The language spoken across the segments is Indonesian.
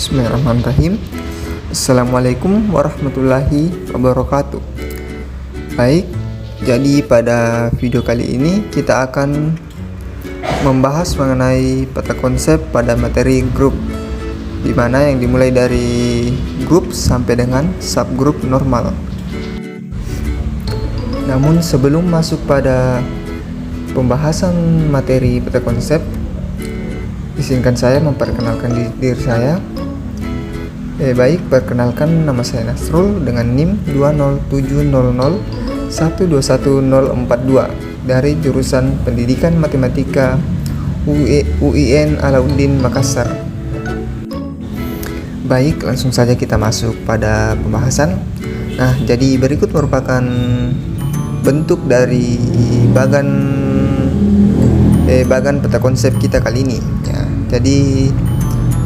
Bismillahirrahmanirrahim. Assalamualaikum warahmatullahi wabarakatuh. Baik, jadi pada video kali ini kita akan membahas mengenai peta konsep pada materi grup, di mana yang dimulai dari grup sampai dengan subgrup normal. Namun sebelum masuk pada pembahasan materi peta konsep, izinkan saya memperkenalkan diri saya. Baik, perkenalkan, nama saya Nasrul dengan NIM 20700121042 dari jurusan Pendidikan Matematika UIN Alauddin Makassar. Baik, langsung saja kita masuk pada pembahasan. Nah, jadi berikut merupakan bentuk dari bagan peta konsep kita kali ini ya. Jadi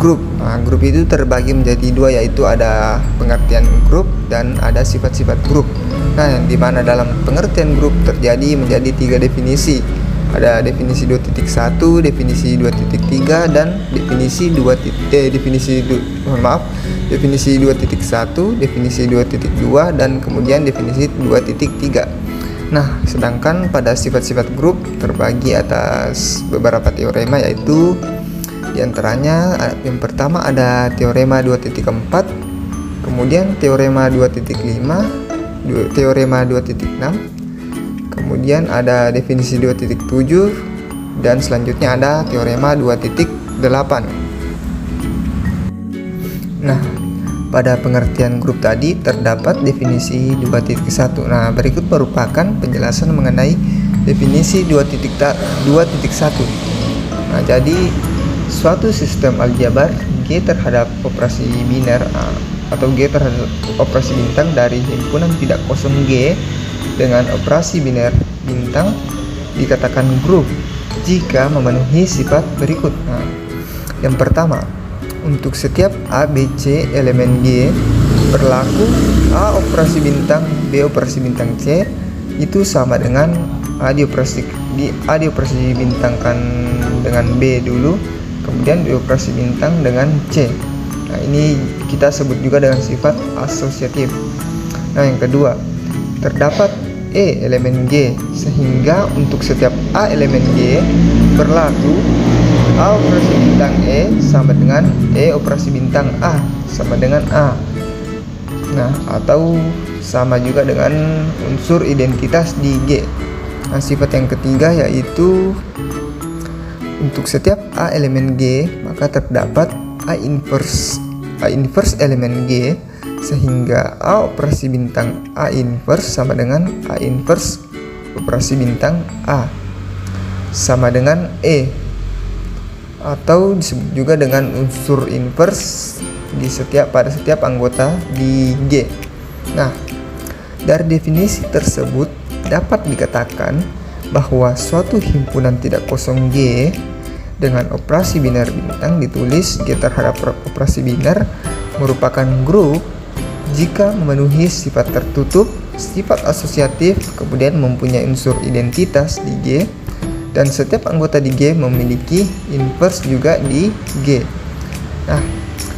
grup, grup itu terbagi menjadi dua, yaitu ada pengertian grup dan ada sifat-sifat grup. Nah, yang dimana dalam pengertian grup terjadi menjadi 3 definisi. Ada definisi 2.1, definisi 2.3 dan definisi 2.1, definisi 2.2 dan kemudian definisi 2.3. Nah, sedangkan pada sifat-sifat grup terbagi atas beberapa teorema, yaitu diantaranya yang pertama ada teorema 2.4, kemudian teorema 2.5, teorema 2.6, kemudian ada definisi 2.7, dan selanjutnya ada teorema 2.8. Nah, pada pengertian grup tadi terdapat definisi 2.1. Nah, berikut merupakan penjelasan mengenai definisi 2.1. Nah, jadi suatu sistem aljabar G terhadap operasi biner atau G terhadap operasi bintang dari himpunan tidak kosong G dengan operasi biner bintang dikatakan grup jika memenuhi sifat berikut. Nah, yang pertama, untuk setiap A, B, C elemen G berlaku A operasi bintang B operasi bintang C itu sama dengan A dioperasi bintangkan dengan B dulu, kemudian dioperasi bintang dengan C. Nah, ini kita sebut juga dengan sifat asosiatif. Nah, yang kedua, terdapat E elemen G, sehingga untuk setiap A elemen G berlaku A operasi bintang E sama dengan E operasi bintang A sama dengan A. Nah, atau sama juga dengan unsur identitas di G. Nah, sifat yang ketiga yaitu untuk setiap A elemen G maka terdapat A inverse elemen G, sehingga A operasi bintang A inverse sama dengan A inverse operasi bintang A sama dengan E, atau disebut juga dengan unsur inverse pada setiap anggota di G. Nah, dari definisi tersebut dapat dikatakan bahwa suatu himpunan tidak kosong G dengan operasi biner bintang ditulis G terhadap operasi biner merupakan grup jika memenuhi sifat tertutup, sifat asosiatif, kemudian mempunyai unsur identitas di G, dan setiap anggota di G memiliki inverse juga di G. Nah,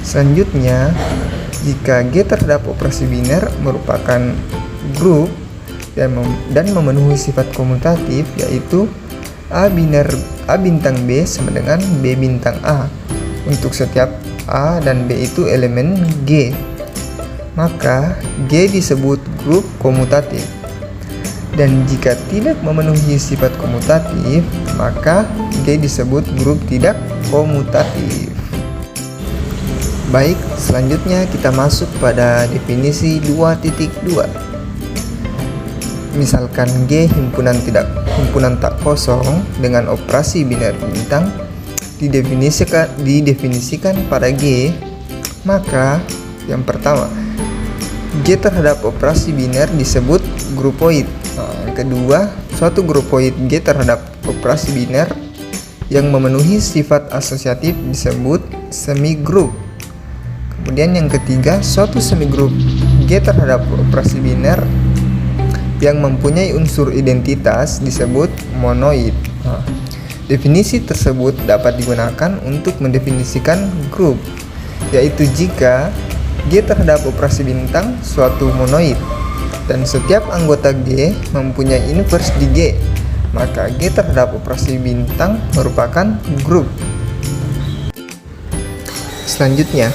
selanjutnya jika G terhadap operasi biner merupakan grup dan memenuhi sifat komutatif, yaitu A bintang B sama dengan B bintang A untuk setiap A dan B itu elemen G, maka G disebut grup komutatif. Dan jika tidak memenuhi sifat komutatif, maka G disebut grup tidak komutatif. Baik, selanjutnya kita masuk pada definisi 2.2. Misalkan G himpunan tak kosong dengan operasi biner bintang didefinisikan pada G, maka yang pertama, G terhadap operasi biner disebut grupoid. Yang kedua, suatu grupoid G terhadap operasi biner yang memenuhi sifat asosiatif disebut semigrup. Kemudian yang ketiga, suatu semigrup G terhadap operasi biner yang mempunyai unsur identitas disebut monoid. Definisi tersebut dapat digunakan untuk mendefinisikan grup yaitu jika G terhadap operasi bintang suatu monoid dan setiap anggota G mempunyai inverse di G, maka G terhadap operasi bintang merupakan grup. Selanjutnya,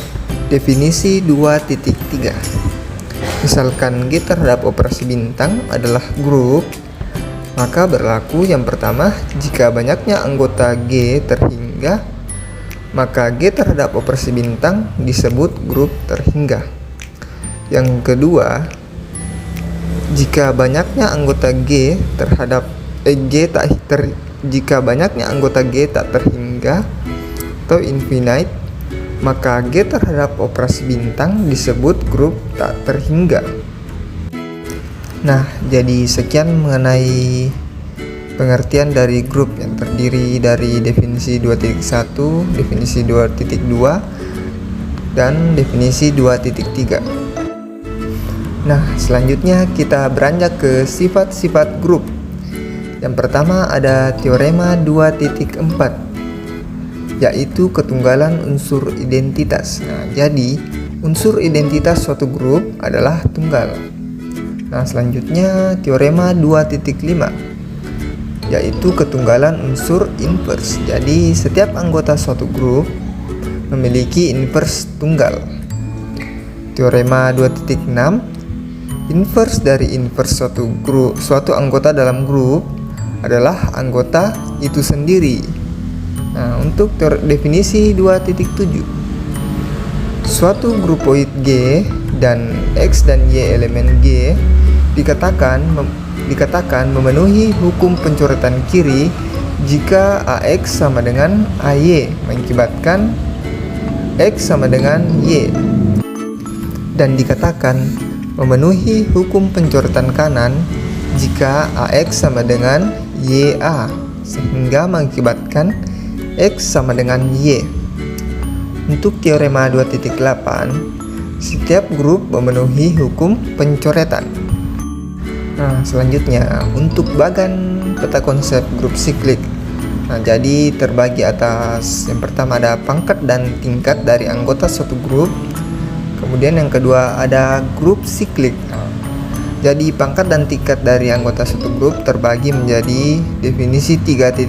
definisi 2.3. Misalkan G terhadap operasi bintang adalah grup, maka berlaku yang pertama, jika banyaknya anggota G terhingga, maka G terhadap operasi bintang disebut grup terhingga. Yang kedua, jika banyaknya anggota G terhadap jika banyaknya anggota G tak terhingga atau infinite, maka G terhadap operasi bintang disebut grup tak terhingga. Nah, jadi sekian mengenai pengertian dari grup yang terdiri dari definisi 2.1, definisi 2.2, dan definisi 2.3. Nah, selanjutnya kita beranjak ke sifat-sifat grup. Yang pertama ada teorema 2.4, yaitu ketunggalan unsur identitas. Nah, jadi unsur identitas suatu grup adalah tunggal. Nah, selanjutnya teorema 2.5, yaitu ketunggalan unsur inverse. Jadi setiap anggota suatu grup memiliki inverse tunggal. Teorema 2.6, inverse dari inverse suatu anggota dalam grup adalah anggota itu sendiri. Nah, untuk definisi 2.7, suatu grupoid G dan X dan Y elemen G dikatakan memenuhi hukum pencoretan kiri jika AX sama dengan AY mengakibatkan X sama dengan Y, dan dikatakan memenuhi hukum pencoretan kanan jika AX sama dengan YA sehingga mengakibatkan X sama dengan Y. Untuk teorema 2.8, setiap grup memenuhi hukum pencoretan. Nah, selanjutnya untuk bagan peta konsep grup siklik. Nah, jadi terbagi atas, yang pertama ada pangkat dan tingkat dari anggota suatu grup. Kemudian yang kedua ada grup siklik. Jadi pangkat dan tingkat dari anggota suatu grup terbagi menjadi definisi 3.1,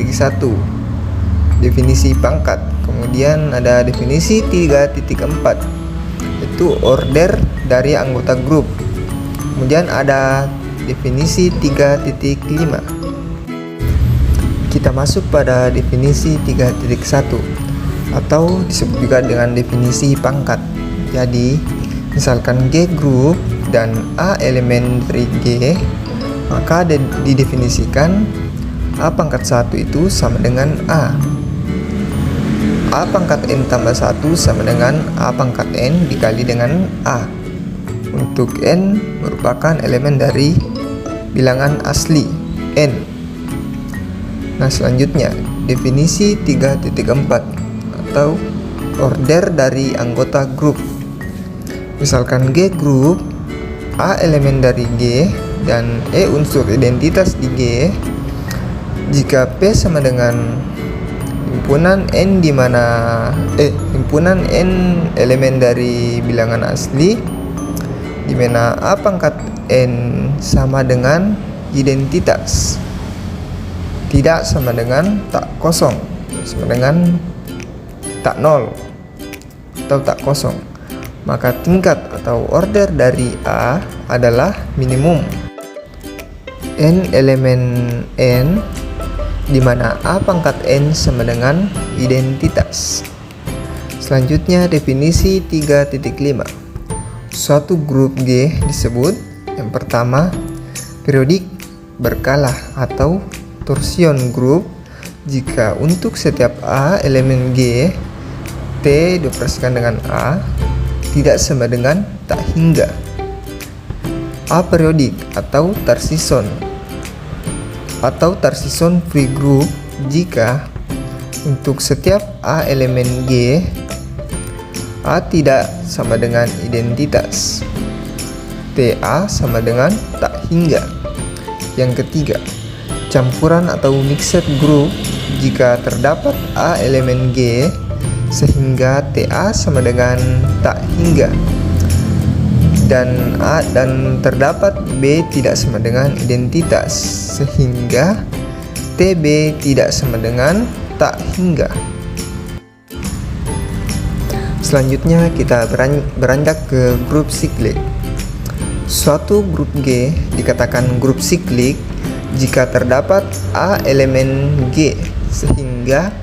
definisi pangkat. Kemudian ada definisi 3.4, yaitu order dari anggota grup. Kemudian ada definisi 3.5. Kita masuk pada definisi 3.1 atau disebut juga dengan definisi pangkat. Jadi, misalkan G grup dan A elemen dari G, maka didefinisikan A pangkat 1 itu sama dengan A pangkat N tambah 1 sama dengan A pangkat N dikali dengan A, untuk N merupakan elemen dari bilangan asli N. Nah, selanjutnya definisi 3.4 atau order dari anggota grup. Misalkan G grup, A elemen dari G, dan E unsur identitas di G, jika P sama dengan himpunan N di mana himpunan N elemen dari bilangan asli, di mana A pangkat N sama dengan identitas, tidak sama dengan tak kosong, sama dengan tak nol atau tak kosong, maka tingkat atau order dari A adalah minimum N elemen N, di mana A pangkat N sama dengan identitas. Selanjutnya definisi 3.5. Suatu grup G disebut yang pertama periodik berkala atau torsion grup jika untuk setiap A elemen G T dioperasikan dengan A tidak sama dengan tak hingga. A periodik atau tarsison free group jika untuk setiap A elemen G A tidak sama dengan identitas, TA sama dengan tak hingga. Yang ketiga, campuran atau mixed group jika terdapat A elemen G sehingga TA sama dengan tak hingga, dan A dan terdapat B tidak sama dengan identitas, sehingga TB tidak sama dengan tak hingga. Selanjutnya kita beranjak ke grup siklik. Suatu grup G dikatakan grup siklik jika terdapat A elemen G, sehingga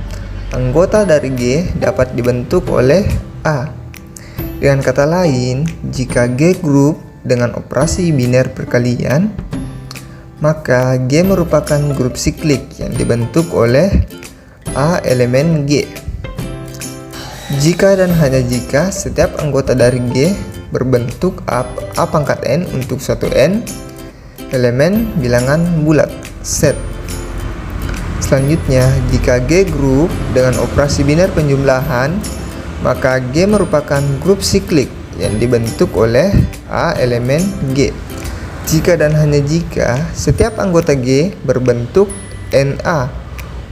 anggota dari G dapat dibentuk oleh A. Dengan kata lain, jika G grup dengan operasi biner perkalian, maka G merupakan grup siklik yang dibentuk oleh A elemen G. Jika dan hanya jika setiap anggota dari G berbentuk A pangkat N untuk suatu N elemen bilangan bulat set. Selanjutnya, jika G grup dengan operasi biner penjumlahan, maka G merupakan grup siklik yang dibentuk oleh A elemen G. Jika dan hanya jika setiap anggota G berbentuk NA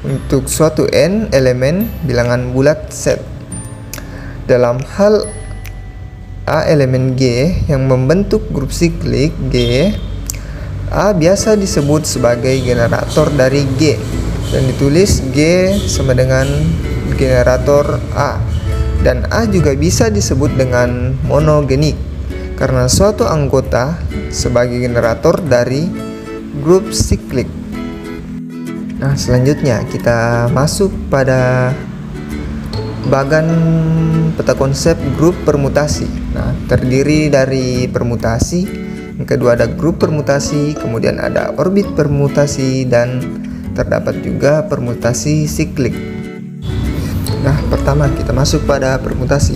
untuk suatu N elemen bilangan bulat set. Dalam hal A elemen G yang membentuk grup siklik G, A biasa disebut sebagai generator dari G dan ditulis G sama dengan generator A, dan A juga bisa disebut dengan monogenik karena suatu anggota sebagai generator dari grup siklik. Nah, selanjutnya kita masuk pada bagan peta konsep grup permutasi. Nah, terdiri dari permutasi, yang kedua ada grup permutasi, kemudian ada orbit permutasi, dan terdapat juga permutasi siklik. Nah, pertama kita masuk pada permutasi.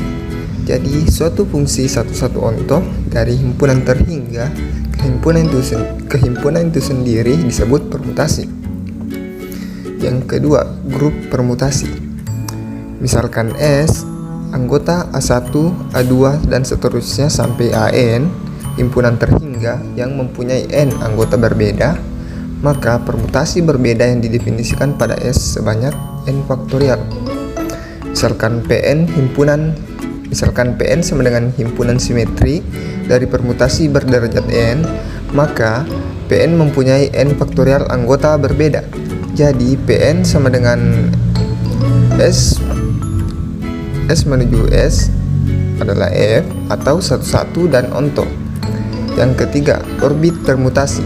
Jadi, suatu fungsi satu-satu onto dari himpunan terhingga kehimpunan itu sendiri disebut permutasi. Yang kedua, grup permutasi. Misalkan S, anggota A1, A2, dan seterusnya sampai AN, himpunan terhingga yang mempunyai N anggota berbeda, maka permutasi berbeda yang didefinisikan pada S sebanyak N faktorial. Misalkan PN sama dengan himpunan simetri dari permutasi berderajat N, maka PN mempunyai N faktorial anggota berbeda. Jadi PN sama dengan S menuju S adalah F atau 11 dan onto. Yang ketiga, orbit permutasi.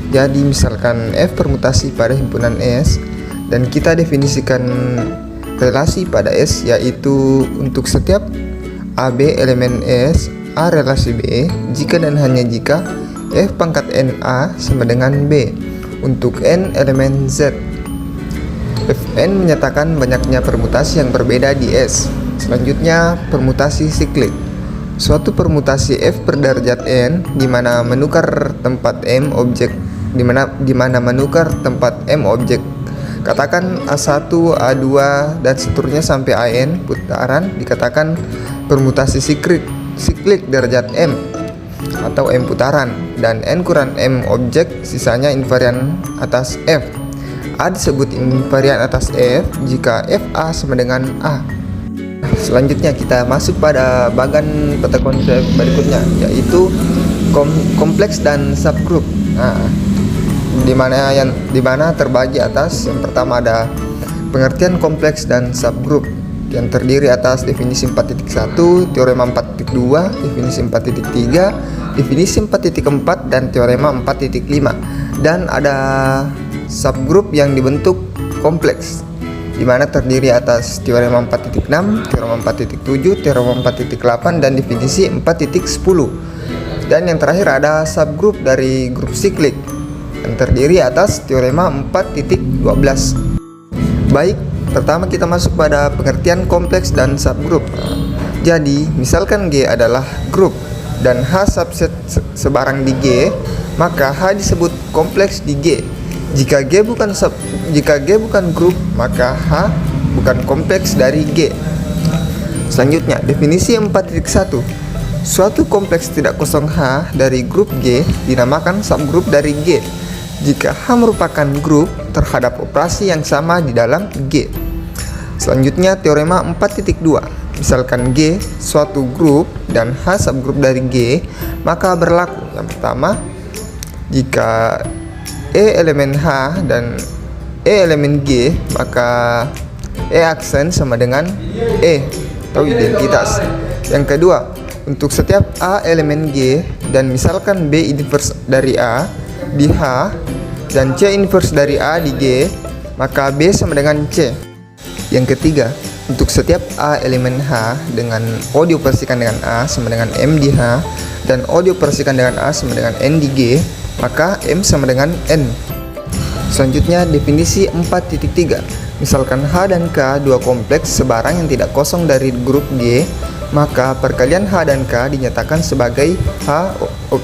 Jadi misalkan F permutasi pada himpunan S, dan kita definisikan relasi pada S, yaitu untuk setiap AB elemen S, A relasi B, jika dan hanya jika F pangkat NA sama dengan B untuk N elemen Z. Fn menyatakan banyaknya permutasi yang berbeda di S. Selanjutnya, permutasi siklik. Suatu permutasi F berderajat N di mana menukar tempat M objek katakan A1, A2, dan seterusnya sampai AN putaran dikatakan permutasi siklik derajat M atau M putaran, dan N kurang M objek sisanya invarian atas F. A disebut invarian atas F jika FA sama dengan A. Selanjutnya kita masuk pada bagan peta konsep berikutnya, yaitu kompleks dan subgroup. Nah, di mana terbagi atas. Yang pertama ada pengertian kompleks dan subgroup yang terdiri atas definisi 4.1, teorema 4.2, definisi 4.3, definisi 4.4, dan teorema 4.5. Dan ada subgroup yang dibentuk kompleks, di mana terdiri atas teorema 4.6, teorema 4.7, teorema 4.8, dan definisi 4.10. Dan yang terakhir ada subgroup dari grup siklik yang terdiri atas teorema 4.12. Baik, pertama kita masuk pada pengertian kompleks dan subgroup. Jadi, misalkan G adalah grup dan H subset sebarang di G, maka H disebut kompleks di G. Jika G bukan grup, maka H bukan kompleks dari G. Selanjutnya, definisi 4.1. Suatu kompleks tidak kosong H dari grup G dinamakan subgrup dari G jika H merupakan grup terhadap operasi yang sama di dalam G. Selanjutnya teorema 4.2. Misalkan G suatu grup dan H subgrup dari G, maka berlaku yang pertama, jika E elemen H dan E elemen G, maka E aksen sama dengan E atau identitas. Yang kedua, untuk setiap A elemen G dan misalkan B inverse dari A di H dan C inverse dari A di G, maka B sama dengan C. Yang ketiga, untuk setiap A elemen H dengan O dioperasikan dengan A sama dengan M di H dan O dioperasikan dengan A sama dengan N di G, maka M sama dengan N. Selanjutnya definisi 4.3. Misalkan H dan K dua kompleks sebarang yang tidak kosong dari grup G, maka perkalian H dan K dinyatakan sebagai H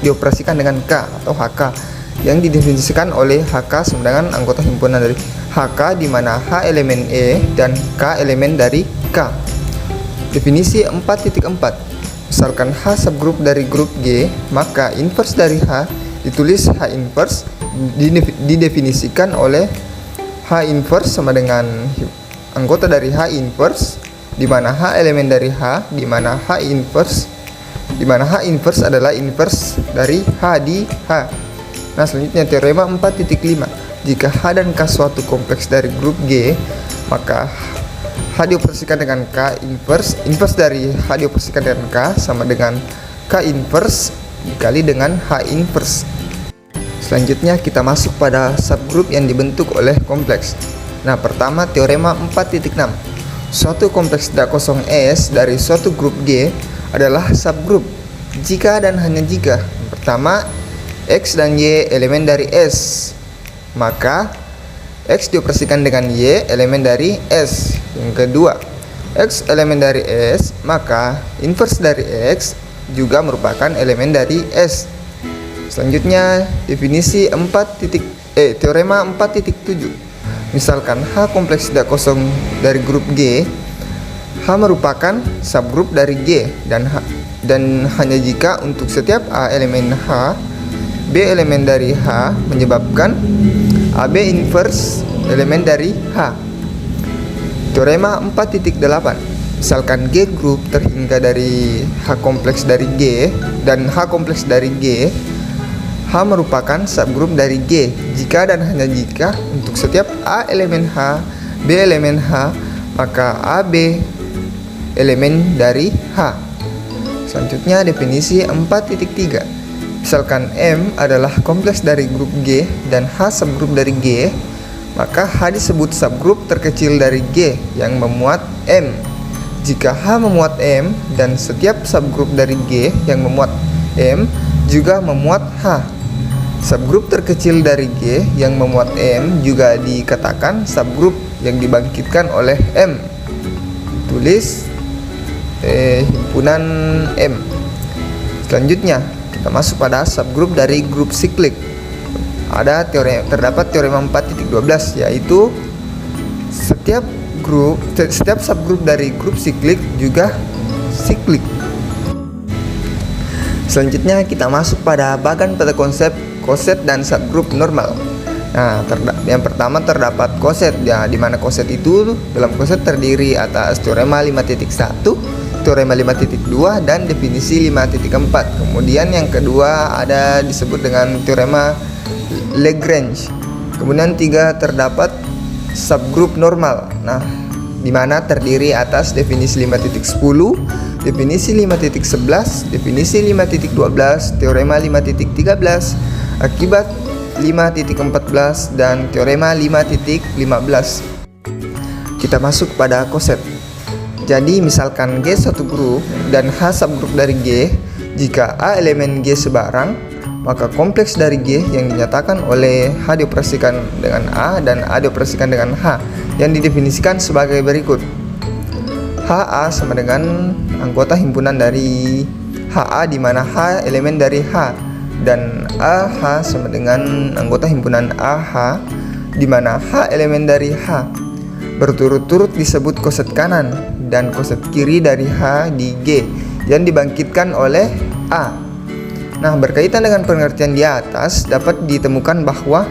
dioperasikan dengan K atau HK yang didefinisikan oleh HK sama dengan anggota himpunan dari HK di mana H elemen E dan K elemen dari K. Definisi 4.4. Misalkan H subgrup dari grup G, maka inverse dari H ditulis H inverse didefinisikan oleh H inverse sama dengan anggota dari H inverse di mana H elemen dari H di mana H inverse adalah inverse dari H di H. Nah, selanjutnya teorema 4.5. Jika H dan K suatu kompleks dari grup G, maka H dioperasikan dengan K inverse dari H dioperasikan dengan K sama dengan K inverse dikali dengan H inverse. Selanjutnya kita masuk pada subgrup yang dibentuk oleh kompleks. Nah, pertama teorema 4.6. Suatu kompleks tidak kosong S dari suatu grup G adalah subgrup jika dan hanya jika pertama, X dan Y elemen dari S, maka X dioperasikan dengan Y elemen dari S. Yang kedua, X elemen dari S, maka inverse dari X juga merupakan elemen dari S. Selanjutnya definisi teorema 4.7. Misalkan H kompleks tidak kosong dari grup G, H merupakan subgrup dari G dan hanya jika untuk setiap A elemen H, B elemen dari H menyebabkan AB inverse elemen dari H. Teorema 4.8. Misalkan G grup terhingga dari H kompleks dari G dan H kompleks dari G, H merupakan subgrup dari G jika dan hanya jika untuk setiap A elemen H, B elemen H, maka AB elemen dari H. Selanjutnya definisi 4.3. Misalkan M adalah kompleks dari grup G dan H subgrup dari G, maka H disebut subgrup terkecil dari G yang memuat M. Jika H memuat M dan setiap subgrup dari G yang memuat M juga memuat H. Subgrup terkecil dari G yang memuat M juga dikatakan subgrup yang dibangkitkan oleh M. Tulis himpunan M. Selanjutnya kita masuk pada subgrup dari grup siklik. Terdapat teorema 4.12, yaitu setiap subgrup dari grup siklik juga siklik. Selanjutnya kita masuk pada bagan pada konsep koset dan subgrup normal. Nah, yang pertama terdapat koset, ya, di mana koset itu dalam koset terdiri atas teorema 5.1, teorema 5.2 dan definisi 5.4. Kemudian yang kedua ada disebut dengan teorema Lagrange. Kemudian 3 terdapat subgrup normal. Nah, di mana terdiri atas definisi 5.10, definisi 5.11, definisi 5.12, teorema 5.13, akibat 5.14 dan teorema 5.15. Kita masuk pada koset. Jadi misalkan G satu grup dan H subgrup dari G, jika A elemen G sebarang, maka kompleks dari G yang dinyatakan oleh H dioperasikan dengan A dan A dioperasikan dengan H yang didefinisikan sebagai berikut. HA sama dengan anggota himpunan dari HA di mana H elemen dari H, dan AH sama dengan anggota himpunan AH di mana H elemen dari H. Berturut-turut disebut koset kanan dan koset kiri dari H di G yang dibangkitkan oleh A. Nah, berkaitan dengan pengertian di atas dapat ditemukan bahwa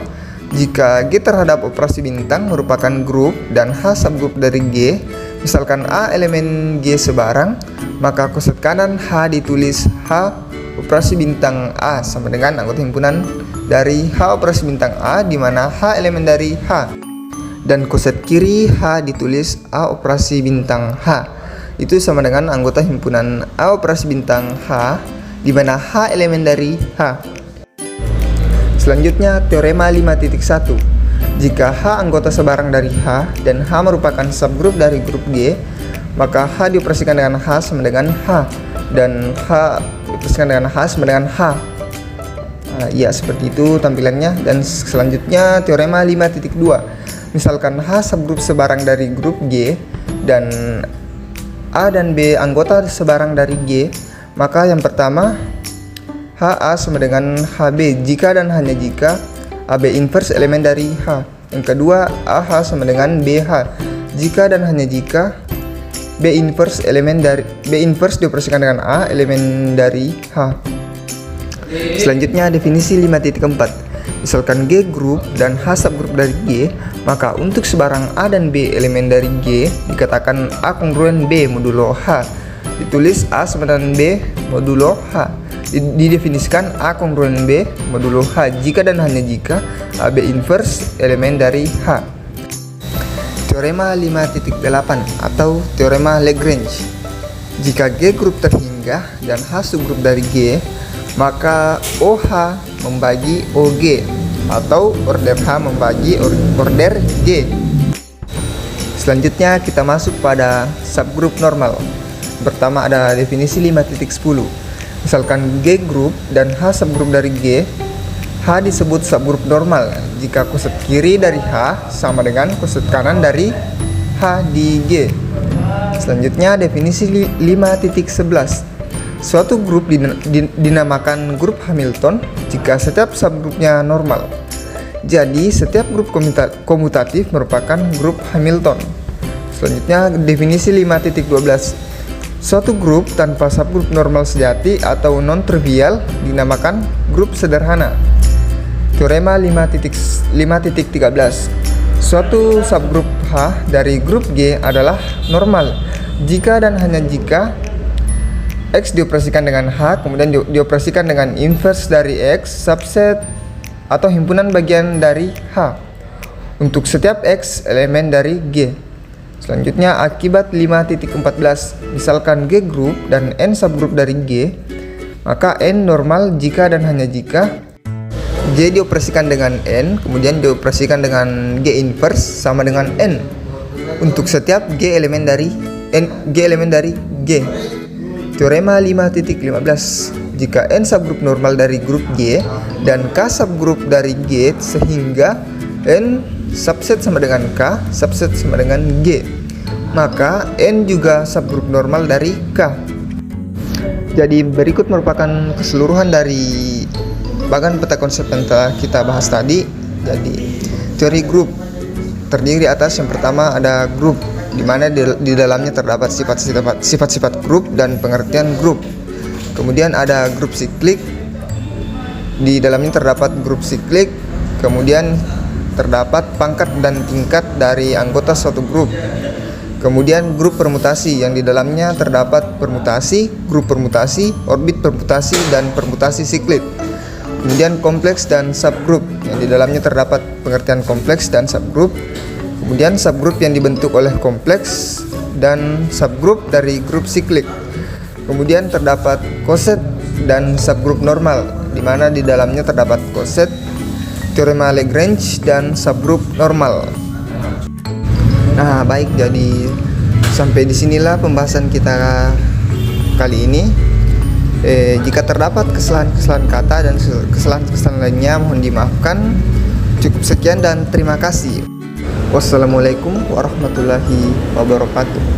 Jika G terhadap operasi bintang merupakan grup dan H subgrup dari G, misalkan A elemen G sebarang, maka koset kanan H ditulis H operasi bintang A sama dengan anggota himpunan dari H operasi bintang A, di mana H elemen dari H. Dan koset kiri H ditulis A operasi bintang H. Itu sama dengan anggota himpunan A operasi bintang H, di mana H elemen dari H. Selanjutnya teorema 5.1. Jika H anggota sebarang dari H dan H merupakan subgrup dari grup G, maka H dioperasikan dengan H sama dengan H dan H dioperasikan dengan H sama dengan H. Ya, seperti itu tampilannya. Dan selanjutnya teorema 5.2. Misalkan H subgrup sebarang dari grup G dan A dan B anggota sebarang dari G, maka yang pertama HA sama dengan HB jika dan hanya jika AB inverse elemen dari H. Yang kedua, AH sama dengan BH jika dan hanya jika B inverse dioperasikan dengan A elemen dari H. Selanjutnya definisi 5.4. Misalkan G grup dan H subgrup dari G, maka untuk sebarang A dan B elemen dari G dikatakan A kongruen B modulo H. Ditulis A sama dengan B modulo H. Didefinisikan A kongruen B modulo H jika dan hanya jika AB inverse elemen dari H. Teorema 5.8 atau teorema Lagrange. Jika G grup terhingga dan H subgrup dari G, maka OH membagi OG atau order H membagi order G. Selanjutnya kita masuk pada subgrup normal. Pertama ada definisi 5.10. Misalkan G grup dan H subgrup dari G, H disebut subgrup normal jika koset kiri dari H sama dengan koset kanan dari H di G. Selanjutnya definisi 5.11. Suatu grup dinamakan grup Hamilton jika setiap subgrupnya normal. Jadi setiap grup komutatif merupakan grup Hamilton. Selanjutnya definisi 5.12. Suatu grup tanpa subgrup normal sejati atau non-trivial dinamakan grup sederhana. Teorema 5.13. Suatu subgrup H dari grup G adalah normal jika dan hanya jika X dioperasikan dengan H, kemudian dioperasikan dengan inverse dari X, subset atau himpunan bagian dari H untuk setiap X elemen dari G. Selanjutnya akibat 5.14. Misalkan G grup dan N subgrup dari G, maka N normal jika dan hanya jika G dioperasikan dengan N, kemudian dioperasikan dengan G inverse sama dengan N untuk setiap G elemen dari G. Teorema 5.15. Jika N subgrup normal dari grup G dan K subgrup dari G sehingga N subset sama dengan K, subset sama dengan G, maka N juga subgrup normal dari K. Jadi berikut merupakan keseluruhan dari bagan peta konsep yang telah kita bahas tadi. Jadi teori grup terdiri atas yang pertama ada grup, di mana di dalamnya terdapat sifat-sifat grup dan pengertian grup. Kemudian ada grup siklik, di dalamnya terdapat grup siklik. Kemudian terdapat pangkat dan tingkat dari anggota suatu grup. Kemudian grup permutasi yang di dalamnya terdapat permutasi, grup permutasi, orbit permutasi, dan permutasi siklik. Kemudian kompleks dan subgrup yang di dalamnya terdapat pengertian kompleks dan subgrup. Kemudian subgrup yang dibentuk oleh kompleks dan subgrup dari grup siklik. Kemudian terdapat koset dan subgrup normal, di mana di dalamnya terdapat koset, teorema Lagrange, dan subgrup normal. Nah, baik, jadi sampai disinilah pembahasan kita kali ini. Jika terdapat kesalahan-kesalahan kata dan kesalahan-kesalahan lainnya, mohon dimaafkan. Cukup sekian dan terima kasih. Wassalamualaikum warahmatullahi wabarakatuh.